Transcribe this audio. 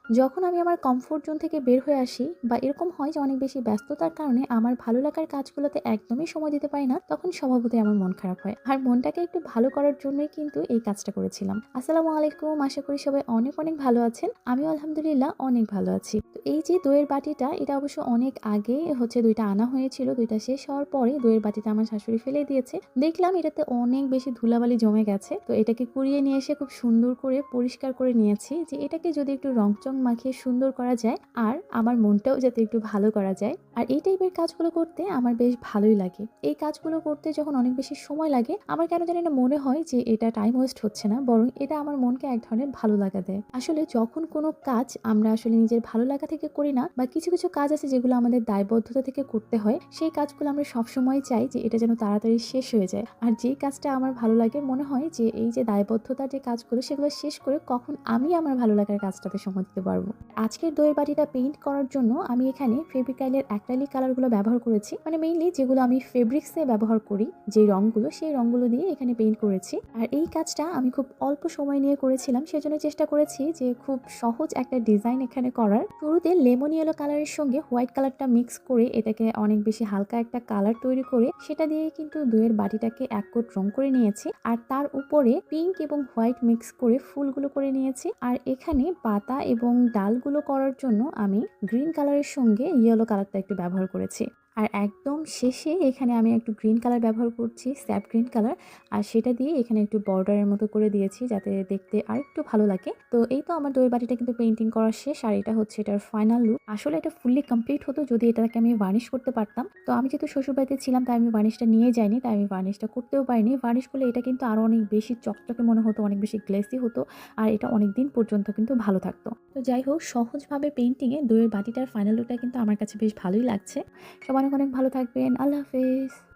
যখন আমি আমার কমফোর্ট জোন থেকে বের হয়ে আসি বা এরকম হয় যে অনেক বেশি ব্যস্ততার কারণে আমার ভালো লাগার কাজগুলোতে একদমই সময় দিতে পারি না, তখন স্বভাবতই আমার মন খারাপ হয়। আর মনটাকে একটু ভালো করার জন্যই কিন্তু এই কাজটা করেছিলাম। আসসালামু আলাইকুম, আশা করি সবাই অনেক অনেক ভালো আছেন। আমিও আলহামদুলিল্লাহ অনেক ভালো আছি। তো এই যে দইয়ের বাটিটা, এটা অবশ্য অনেক আগে হচ্ছে দইটা আনা হয়েছিল। দইটা শেষ হওয়ার পরে দইয়ের বাটিটা আমার শাশুড়ি ফেলে দিয়েছে। দেখলাম এটাতে অনেক বেশি ধুলাবালি জমে গেছে। তো এটাকে কুড়িয়ে নিয়ে এসে খুব সুন্দর করে পরিষ্কার করে নিয়েছি যে এটাকে যদি একটু রংচং মাখিয়ে সুন্দর করা যায় আর আমার মনটাও যাতে একটু ভালো করা যায়। আর এই টাইপের কাজগুলো করতে আমার বেশ ভালোই লাগে। এই কাজগুলো করতে যখন অনেক বেশি সময় লাগে, আমার কেন জানি না মনে হয় যে এটা টাইম ওয়েস্ট হচ্ছে না, বরং এটা আমার মনকে এক ধরনের ভালো লাগা দেয়। আসলে যখন কোনো কাজ আমরা আসলে নিজের ভালো লাগা থেকে করি না, বা কিছু কিছু কাজ আছে যেগুলো আমাদের দায়বদ্ধতা থেকে করতে হয়, সেই কাজগুলো আমরা সবসময় চাই যে এটা যেন তাড়াতাড়ি শেষ হয়ে যায়। আর যেই কাজটা আমার ভালো লাগে, মনে হয় যে এই যে দায়বদ্ধতার যে কাজগুলো, সেগুলো শেষ করে কখন আমি আমার ভালো লাগার কাজটাতে সময় দিতে পারবো। আজকের দইয়ের বাটিটা পেইন্ট করার জন্য আমি এখানে ফেব্রিকাইলের অ্যাক্রিলিক কালারগুলো ব্যবহার করেছি। মানে মেইনলি যেগুলো আমি ফেব্রিক্সে ব্যবহার করি, যে রংগুলো, সেই রংগুলো দিয়ে এখানে পেইন্ট করেছি। আর এই কাজটা আমি খুব অল্প সময় নিয়ে করেছিলাম, সেজন্য চেষ্টা করেছি যে খুব সহজ একটা ডিজাইন এখানে করার। শুরুতে লেমন ইয়েলো কালারের সঙ্গে হোয়াইট কালারটা মিক্স করে এটাকে অনেক বেশি হালকা একটা কালার তৈরি করে সেটা দিয়ে কিন্তু দইয়ের বাটিটাকে এক কোট রং করে নিয়েছি। আর তার উপরে পিঙ্ক এবং হোয়াইট মিক্স করে ফুলগুলো করে নিয়েছি। আর এখানে পাতা এবং ডালগুলো করার জন্য আমি গ্রিন কালারের সঙ্গে ইয়েলো কালারটা একটু ব্যবহার করেছি। আর একদম শেষে এখানে আমি একটু গ্রিন কালার ব্যবহার করছি, স্যাপ গ্রিন কালার। আর সেটা দিয়ে এখানে একটু বর্ডারের মতো করে দিয়েছি যাতে দেখতে আরেকটু ভালো লাগে। তো এই তো আমার দইয়ের বাটিটা কিন্তু পেইন্টিং করা শেষ, আর এটা হচ্ছে এটার ফাইনাল লুক। আসলে এটা ফুললি কমপ্লিট হতো যদি এটাকে আমি ভার্নিশ করতে পারতাম। তো আমি যেহেতু শ্বশুরবাড়িতে ছিলাম, তাই আমি ভার্নিশটা নিয়ে যাইনি, তাই আমি ভার্নিশটা করতেও পারিনি। ভার্নিশ করলে এটা কিন্তু আরো অনেক বেশি চকচকে মনে হতো, অনেক বেশি গ্লেসি হতো। আর এটা অনেক দিন পর্যন্ত কিন্তু ভালো থাকতো। তো যাই হোক, সহজভাবে পেইন্টিংয়ে দইয়ের বাটিটার ফাইনাল লুকটা কিন্তু আমার কাছে বেশ ভালোই লাগছে। সবাই অনেক অনেক ভালো থাকবেন। আল্লাহ হাফেজ।